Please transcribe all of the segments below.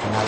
internacional.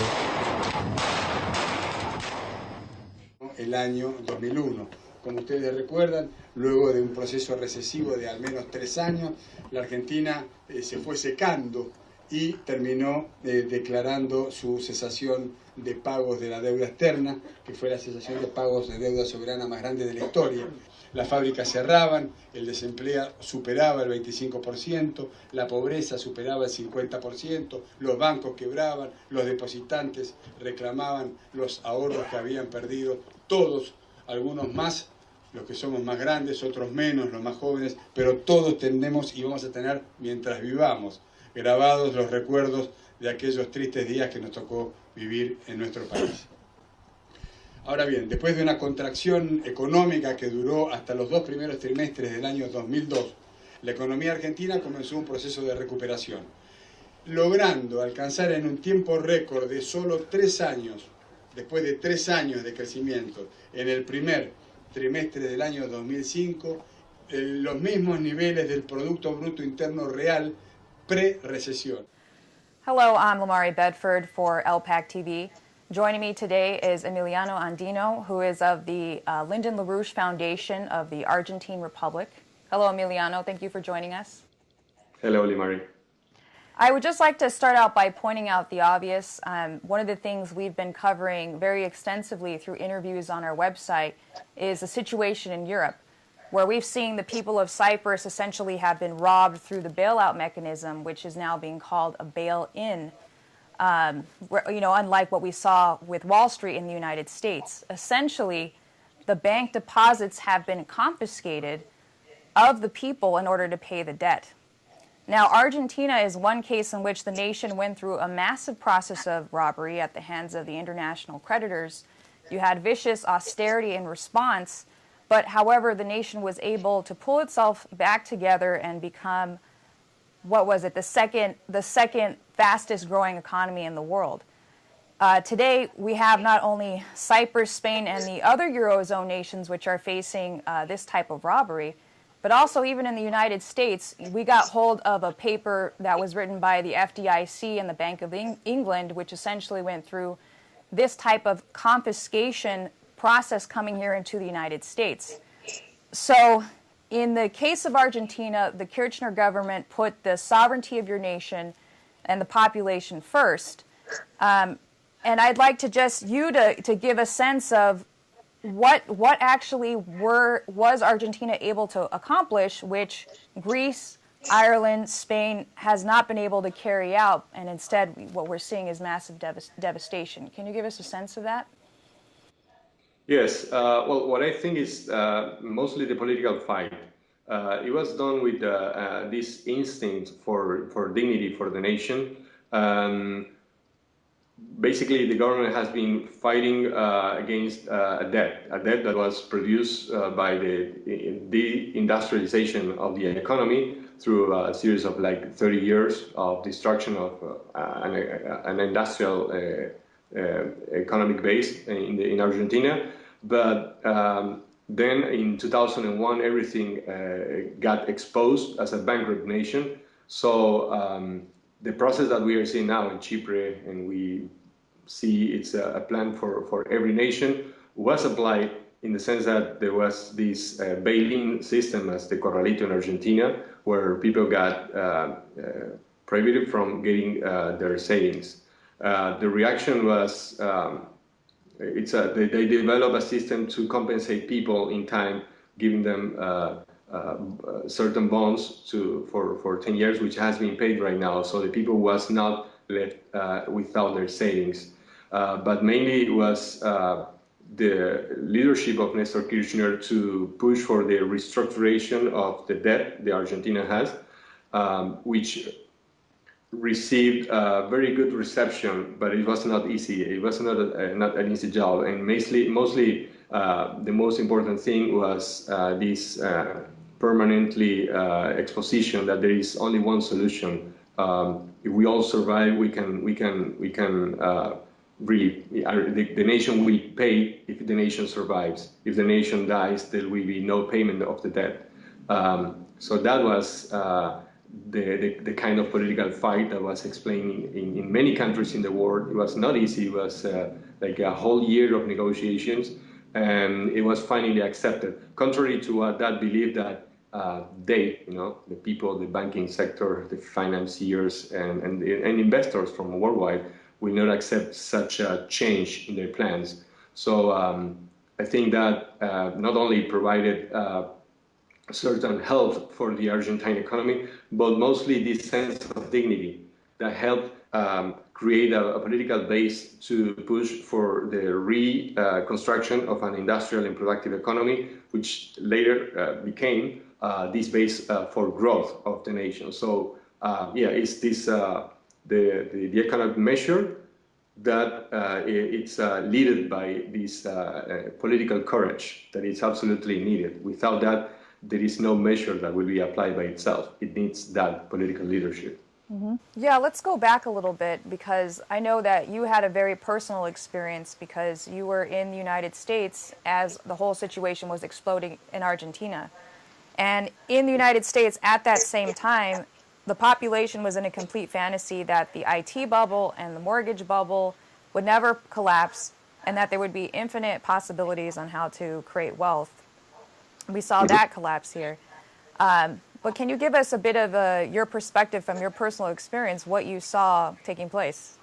El año 2001. Como ustedes recuerdan, luego de un proceso recesivo de al menos 3 años, la Argentina se fue secando y terminó declarando su cesación de pagos de la deuda externa, que fue la cesación de pagos de deuda soberana más grande de la historia. Las fábricas cerraban, el desempleo superaba el 25%, la pobreza superaba el 50%, los bancos quebraban, los depositantes reclamaban los ahorros que habían perdido, todos, algunos más, los que somos más grandes, otros menos, los más jóvenes, pero todos tenemos y vamos a tener, mientras vivamos, grabados los recuerdos de aquellos tristes días que nos tocó vivir en nuestro país. Ahora bien, después de una contracción económica que duró hasta los 2 primeros trimestres del año 2002, la economía argentina comenzó un proceso de recuperación, logrando alcanzar en un tiempo récord de solo 3 años, después de 3 años de crecimiento, en el primer trimestre del año 2005, los mismos niveles del Producto Bruto Interno Real pre-recesión. Hello, I'm Lamari Bedford for LPAC TV. Joining me today is Emiliano Andino, who is of the Lyndon LaRouche Foundation of the Argentine Republic. Hello, Emiliano. Thank you for joining us. Hello, Limari. I would just like to start out by pointing out the obvious. One of the things we've been covering very extensively through interviews on our website is the situation in Europe, where we've seen the people of Cyprus essentially have been robbed through the bailout mechanism, which is now being called a bail-in. Unlike what we saw with Wall Street in the United States. Essentially, the bank deposits have been confiscated of the people in order to pay the debt. Now, Argentina is one case in which the nation went through a massive process of robbery at the hands of the international creditors. You had vicious austerity in response, but however, the nation was able to pull itself back together and become, what was it, the second fastest growing economy in the world. Today, we have not only Cyprus, Spain, and the other Eurozone nations which are facing this type of robbery, but also even in the United States, we got hold of a paper that was written by the FDIC and the Bank of England, which essentially went through this type of confiscation process coming here into the United States. So, in the case of Argentina, the Kirchner government put the sovereignty of your nation and the population first. And I'd like to just to give a sense of what actually was Argentina able to accomplish, which Greece, Ireland, Spain has not been able to carry out, and instead what we're seeing is massive devastation. Can you give us a sense of that? Yes, well, what I think is mostly the political fight. It was done with this instinct for dignity for the nation. Basically, the government has been fighting against a debt that was produced by the deindustrialization of the economy through a series of like 30 years of destruction of an industrial economic base in Argentina. But then in 2001, everything got exposed as a bankrupt nation. So the process that we are seeing now in Chipre, and we see it's a plan for every nation, was applied in the sense that there was this bail-in system as the Corralito in Argentina, where people got prohibited from getting their savings. The reaction was they developed a system to compensate people in time, giving them certain bonds for 10 years, which has been paid right now. So the people was not left without their savings. But mainly it was the leadership of Néstor Kirchner to push for the restructuration of the debt the Argentina has, which received a very good reception, but it was not easy. It was not an easy job, and mostly the most important thing was this permanently exposition that there is only one solution. If we all survive, we can really, the nation will pay if the nation survives. If the nation dies, there will be no payment of the debt. So that was the kind of political fight that was explained in many countries in the world. It was not easy. It was like a whole year of negotiations, and it was finally accepted. Contrary to what that believed that they, the people, the banking sector, the financiers, and investors from worldwide will not accept such a change in their plans. So I think that not only provided certain health for the Argentine economy, but mostly this sense of dignity that helped create a political base to push for the reconstruction of an industrial and productive economy, which later became this base for growth of the nation. So it's this the economic measure that it's led by this political courage that is absolutely needed. Without that, there is no measure that will be applied by itself. It needs that political leadership. Mm-hmm. Yeah, let's go back a little bit, because I know that you had a very personal experience because you were in the United States as the whole situation was exploding in Argentina. And in the United States at that same time, the population was in a complete fantasy that the IT bubble and the mortgage bubble would never collapse and that there would be infinite possibilities on how to create wealth. We saw that collapse here. But can you give us a bit of your perspective from your personal experience, what you saw taking place?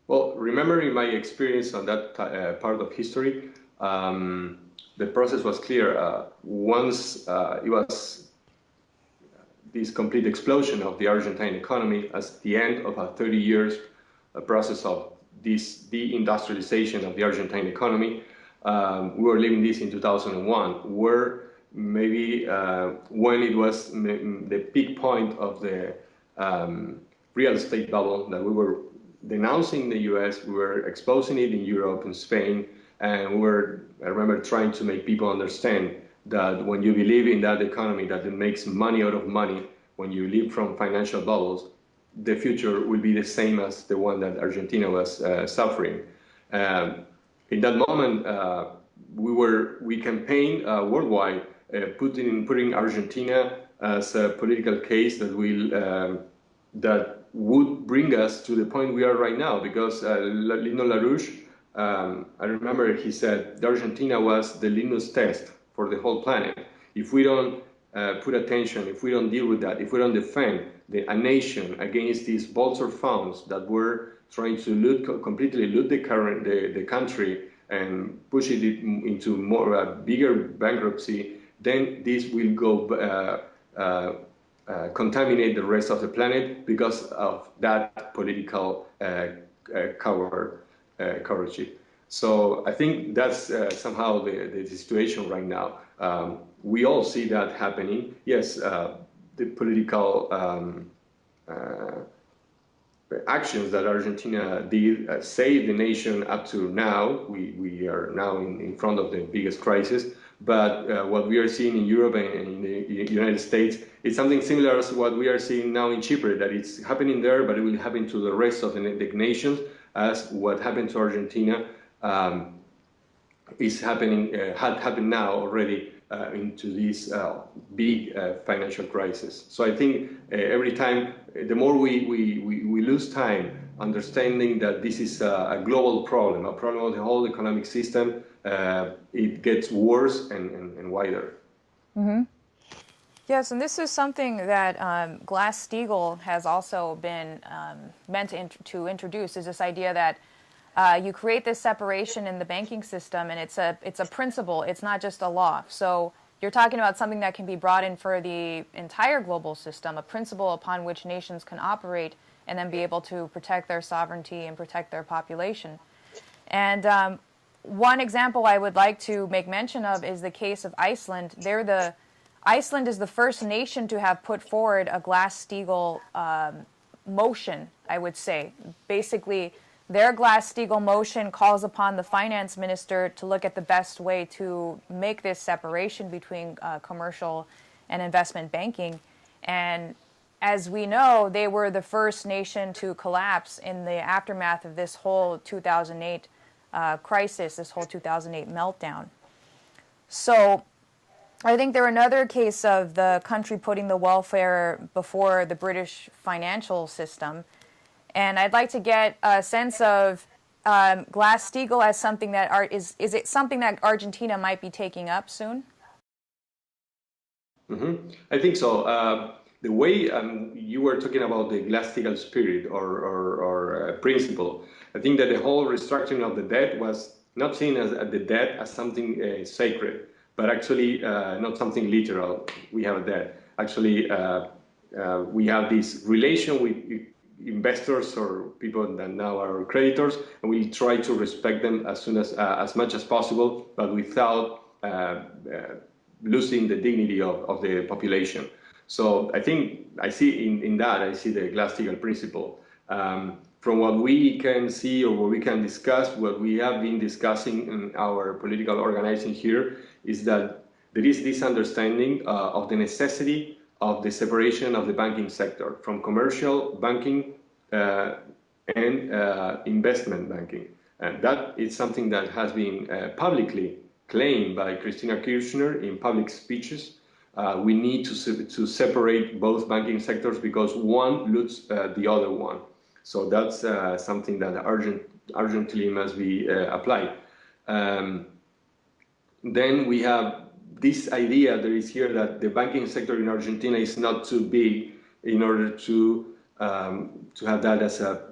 Well, remembering my experience on that part of history, the process was clear. Once it was this complete explosion of the Argentine economy as the end of a 30 years process of this deindustrialization of the Argentine economy. We were living this in 2001, where maybe when it was the peak point of the real estate bubble that we were denouncing in the US, we were exposing it in Europe and Spain, and I remember trying to make people understand that when you believe in that economy that it makes money out of money, when you live from financial bubbles, the future will be the same as the one that Argentina was suffering. In that moment, we campaigned worldwide, putting Argentina as a political case that would bring us to the point we are right now. Because LaRouche, I remember he said, Argentina was the litmus test for the whole planet. If we don't put attention, if we don't deal with that, if we don't defend a nation against these bolster funds that were trying to completely loot the country and push it into more bigger bankruptcy, then this will go contaminate the rest of the planet because of that political courage. So I think that's somehow the situation right now. We all see that happening. Yes, the political actions that Argentina did saved the nation up to now. We are now in front of the biggest crisis. But what we are seeing in Europe and in the United States is something similar to what we are seeing now in Cyprus, that it's happening there, but it will happen to the rest of the nations, as what happened to Argentina is happening, had happened now already into this big financial crisis. So I think every time, the more we lose time understanding that this is a global problem, a problem of the whole economic system, it gets worse and wider. Mm-hmm. Yes, and this is something that Glass-Steagall has also been meant to introduce, is this idea that you create this separation in the banking system, and it's a principle, it's not just a law. So you're talking about something that can be brought in for the entire global system, a principle upon which nations can operate and then be able to protect their sovereignty and protect their population. And one example I would like to make mention of is the case of Iceland. Iceland is the first nation to have put forward a Glass-Steagall motion, I would say. Basically, their Glass-Steagall motion calls upon the finance minister to look at the best way to make this separation between commercial and investment banking. And as we know, they were the first nation to collapse in the aftermath of this whole 2008 crisis, this whole 2008 meltdown. So I think there another case of the country putting the welfare before the British financial system. And I'd like to get a sense of Glass-Steagall as something that is it something that Argentina might be taking up soon? I think so. The way you were talking about the Glass-Steagall spirit or principle, I think that the whole restructuring of the debt was not seen as the debt as something sacred, but actually not something literal. We have a debt. Actually, we have this relation with investors or people that now are creditors, and we try to respect them as much as possible, but without losing the dignity of the population. So I think I see in that, I see the Glass-Steagall principle. From what we can see or what we can discuss, what we have been discussing in our political organizing here is that there is this understanding of the necessity of the separation of the banking sector from commercial banking and investment banking. And that is something that has been publicly claimed by Kirchner in public speeches. We need to separate both banking sectors because one looks the other one. So that's something that urgently must be applied. Then we have this idea that is here that the banking sector in Argentina is not too big in order to have that as a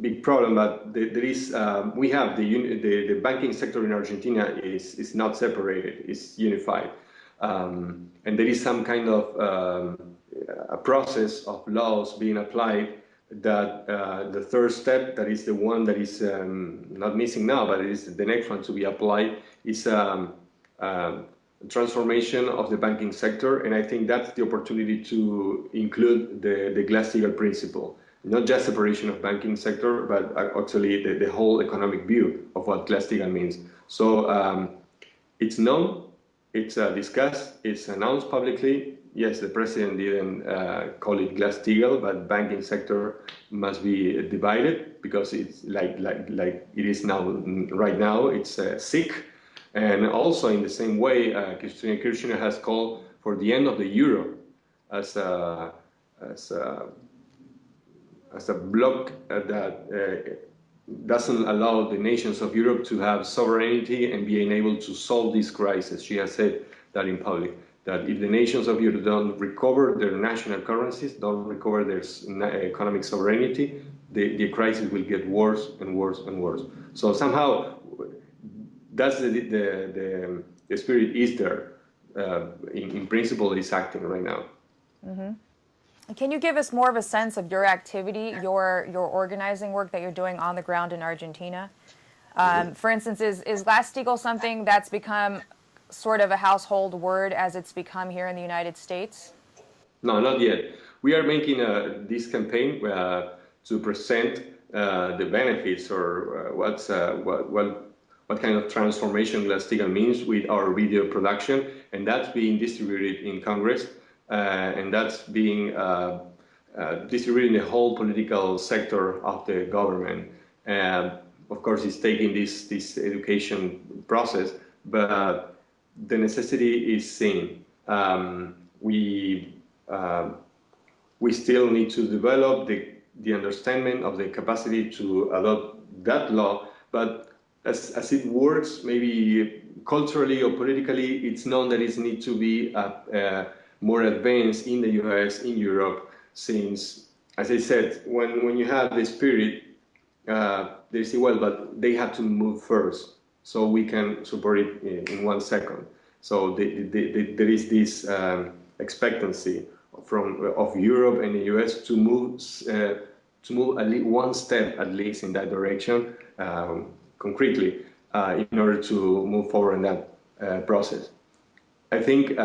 big problem, but we have the banking sector in Argentina is not separated, it's unified. And there is some kind of a process of laws being applied that the third step, that is the one that is not missing now, but it is the next one to be applied, is transformation of the banking sector. And I think that's the opportunity to include the Glass-Steagall principle. Not just separation of banking sector, but actually the whole economic view of what Glass-Steagall means. So it's known, it's discussed, it's announced publicly. Yes, the president didn't call it Glass-Steagall, but banking sector must be divided because it's like it is now. Right now, it's sick, and also in the same way, Kirchner has called for the end of the euro as a bloc that doesn't allow the nations of Europe to have sovereignty and being able to solve this crisis. She has said that in public, that if the nations of Europe don't recover their national currencies, don't recover their economic sovereignty, the crisis will get worse and worse and worse. So somehow, that's the spirit is there. In principle, it's acting right now. Mm-hmm. Can you give us more of a sense of your activity, your organizing work that you're doing on the ground in Argentina? For instance, is Glass-Steagall something that's become sort of a household word as it's become here in the United States? No, not yet. We are making this campaign to present the benefits or what kind of transformation Glass-Steagall means with our video production, and that's being distributed in Congress. And that's being distributed in the whole political sector of the government. And of course, it's taking this education process, but the necessity is seen. We still need to develop the understanding of the capacity to adopt that law, but as it works, maybe culturally or politically, it's known that it needs to be more advanced in the US, in Europe, since, as I said, when you have the spirit, they say, well, but they have to move first, so we can support it in 1 second. So there is this expectancy of Europe and the US to move at least 1 step, at least in that direction, concretely, in order to move forward in that process. I think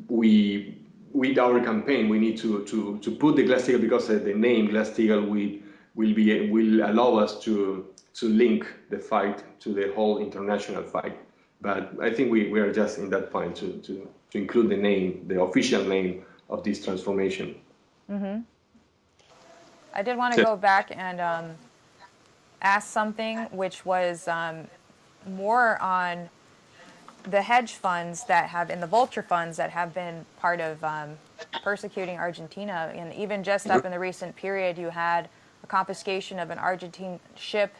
with our campaign, we need to put the Glass-Steagall, because the name Glass-Steagall will allow us to link the fight to the whole international fight. But I think we are just in that point to include the name, the official name of this transformation. Mm-hmm. I did want to go back and ask something which was more on the hedge funds that have, and the vulture funds that have been part of persecuting Argentina. And even just up in the recent period, you had a confiscation of an Argentine ship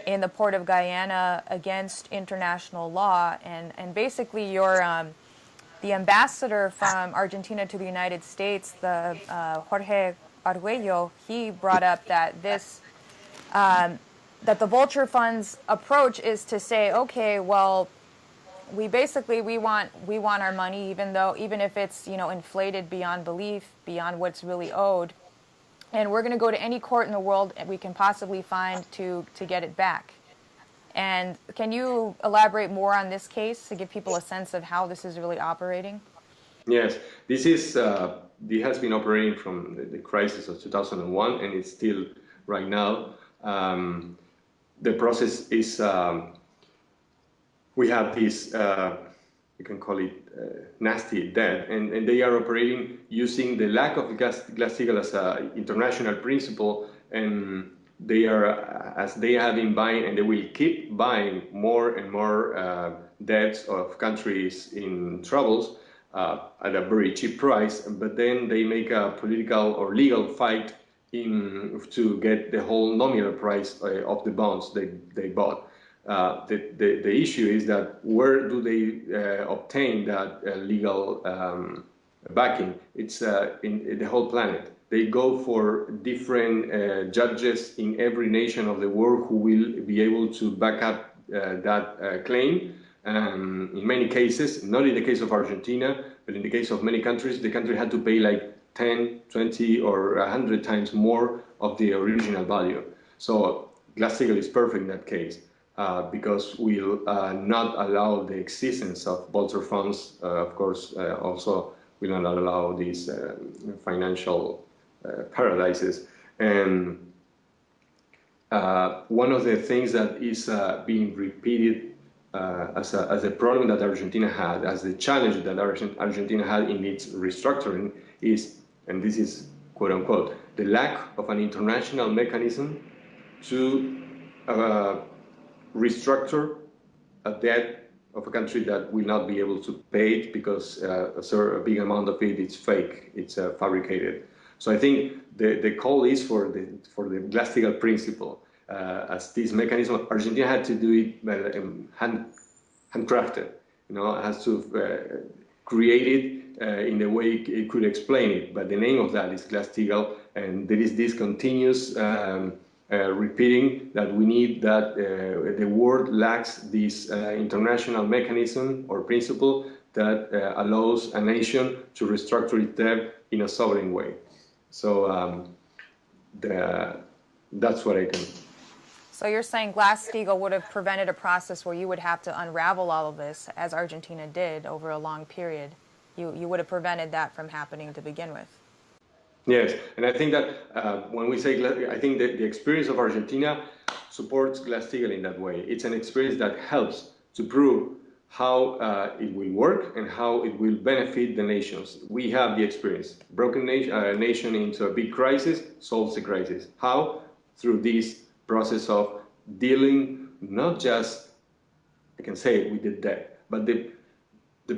in the port of Guyana against international law. And basically the ambassador from Argentina to the United States, the Jorge Arguello, he brought up that this that the vulture funds approach is to say, okay, well, we want our money, even if it's, you know, inflated beyond belief, beyond what's really owed, and we're going to go to any court in the world we can possibly find to get it back. And can you elaborate more on this case to give people a sense of how this is really operating? Yes, this has been operating from the crisis of 2001, and it's still right now. The process is, we have this, you can call it nasty debt, and they are operating using the lack of Glass-Steagall as an international principle, and they are, as they have been buying, and they will keep buying more and more debts of countries in troubles at a very cheap price, but then they make a political or legal fight to get the whole nominal price of the bonds they bought. The issue is that where do they obtain that legal backing? It's in the whole planet. They go for different judges in every nation of the world who will be able to back up that claim. In many cases, not in the case of Argentina, but in the case of many countries, the country had to pay like 10, 20, or 100 times more of the original value. So Glass-Steagall is perfect in that case because we'll not allow the existence of vulture funds. Of course, also will not allow these financial paradises. And one of the things that is being repeated as a problem that Argentina had, as the challenge that Argentina had in its restructuring is, and this is quote unquote, the lack of an international mechanism to restructure a debt of a country that will not be able to pay it because a big amount of it is fake, it's fabricated. So I think the call is for the Glass-Steagall principle. As this mechanism, Argentina had to do it handcrafted. You know, it has to create it in the way it could explain it. But the name of that is Glass-Steagall, and there is this continuous repeating that we need that the world lacks this international mechanism or principle that allows a nation to restructure its debt in a sovereign way. So that's what I can. So you're saying Glass-Steagall would have prevented a process where you would have to unravel all of this, as Argentina did over a long period. You would have prevented that from happening to begin with. Yes, and I think that when we say, I think that the experience of Argentina supports Glass-Steagall in that way. It's an experience that helps to prove how it will work and how it will benefit the nations. We have the experience. Broken nation into a big crisis solves the crisis. How? Through this process of dealing not just, I can say, with the debt, but the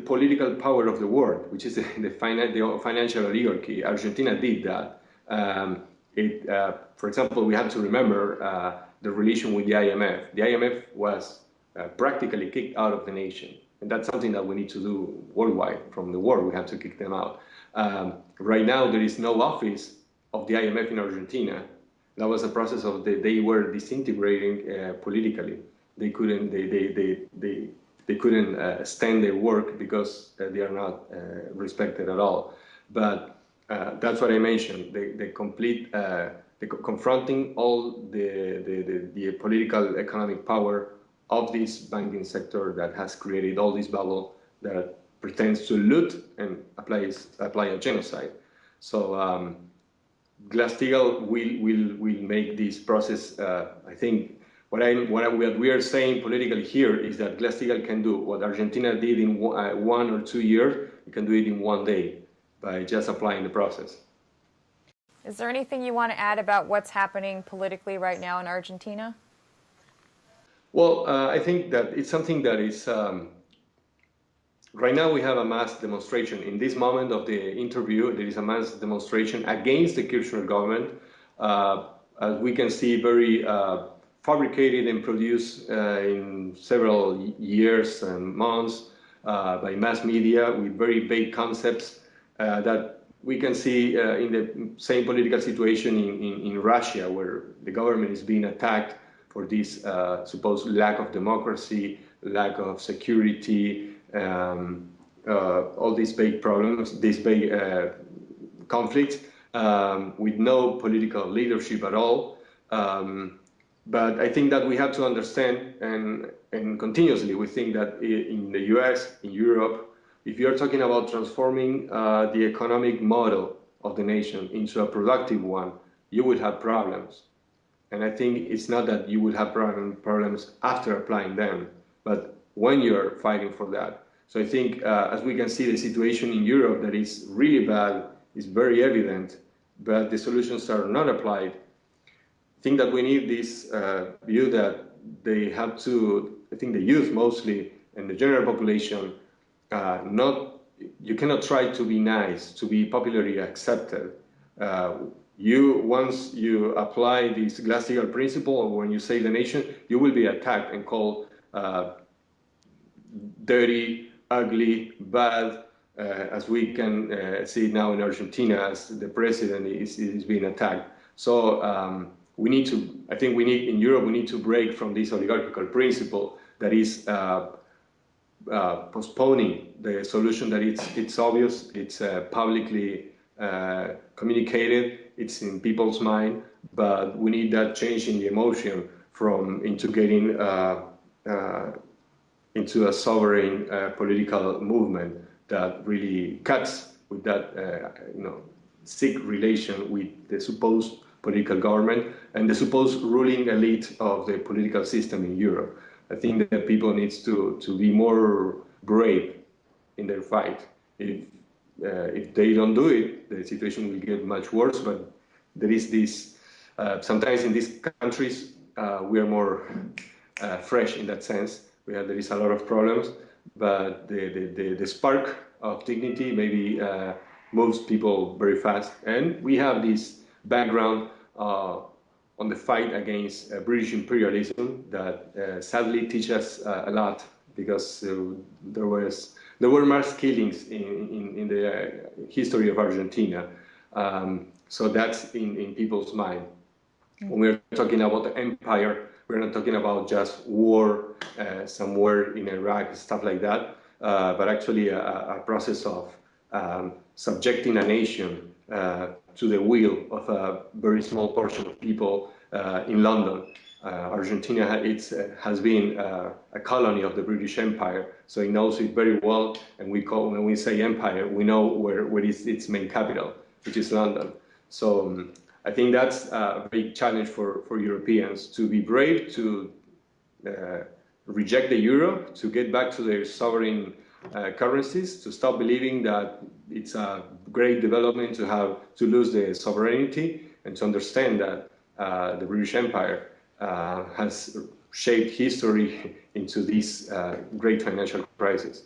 political power of the world, which is the financial oligarchy. Argentina did that. For example, we have to remember the relation with the IMF. The IMF was practically kicked out of the nation, and that's something that we need to do worldwide. From the world, we have to kick them out. Right now, there is no office of the IMF in Argentina. That was a process of they were disintegrating politically. They couldn't stand their work because they are not respected at all. But that's what I mentioned. The complete confronting all the political economic power of this banking sector that has created all this bubble that pretends to loot and apply a genocide. So. Glass-Steagall will make this process. I think what we are saying politically here is that Glass-Steagall can do what Argentina did in 1 or 2 years. It can do it in 1 day by just applying the process. Is there anything you want to add about what's happening politically right now in Argentina? Well, I think that it's something that is right now we have a mass demonstration. In this moment of the interview, there is a mass demonstration against the Kirchner government. As we can see, very fabricated and produced in several years and months by mass media with very vague concepts that we can see in the same political situation in Russia, where the government is being attacked for this supposed lack of democracy, lack of security, all these big problems, these big conflicts, with no political leadership at all. But I think that we have to understand, and continuously we think that in the US, in Europe, if you're talking about transforming the economic model of the nation into a productive one, you will have problems. And I think it's not that you will have problems after applying them, but when you're fighting for that. So I think, as we can see, the situation in Europe that is really bad is very evident, but the solutions are not applied. I think that we need this view that they have to, I think the youth mostly, and the general population, you cannot try to be nice, to be popularly accepted. Once you apply this Glass-Steagall principle, or when you save the nation, you will be attacked and called dirty, ugly, bad, as we can see now in Argentina, as the president is being attacked. So I think in Europe, we need to break from this oligarchical principle that is postponing the solution that it's obvious, it's publicly communicated, it's in people's mind, but we need that change in the emotion into getting into a sovereign political movement that really cuts with that sick relation with the supposed political government and the supposed ruling elite of the political system in Europe. I think that people need to be more brave in their fight. If they don't do it, the situation will get much worse. But there is this, sometimes in these countries, we are more fresh in that sense. There is a lot of problems, but the spark of dignity maybe moves people very fast. And we have this background on the fight against British imperialism that sadly teaches us a lot, because there were mass killings in the history of Argentina. So that's in people's mind. When we're talking about the empire, we're not talking about just war somewhere in Iraq, stuff like that, but actually a process of subjecting a nation to the will of a very small portion of people in London. Argentina has been a colony of the British Empire, so it knows it very well. And when we say empire, we know where is its main capital, which is London. So I think that's a big challenge for Europeans, to be brave, to reject the euro, to get back to their sovereign currencies, to stop believing that it's a great development to lose the sovereignty, and to understand that the British Empire has shaped history into this great financial crisis.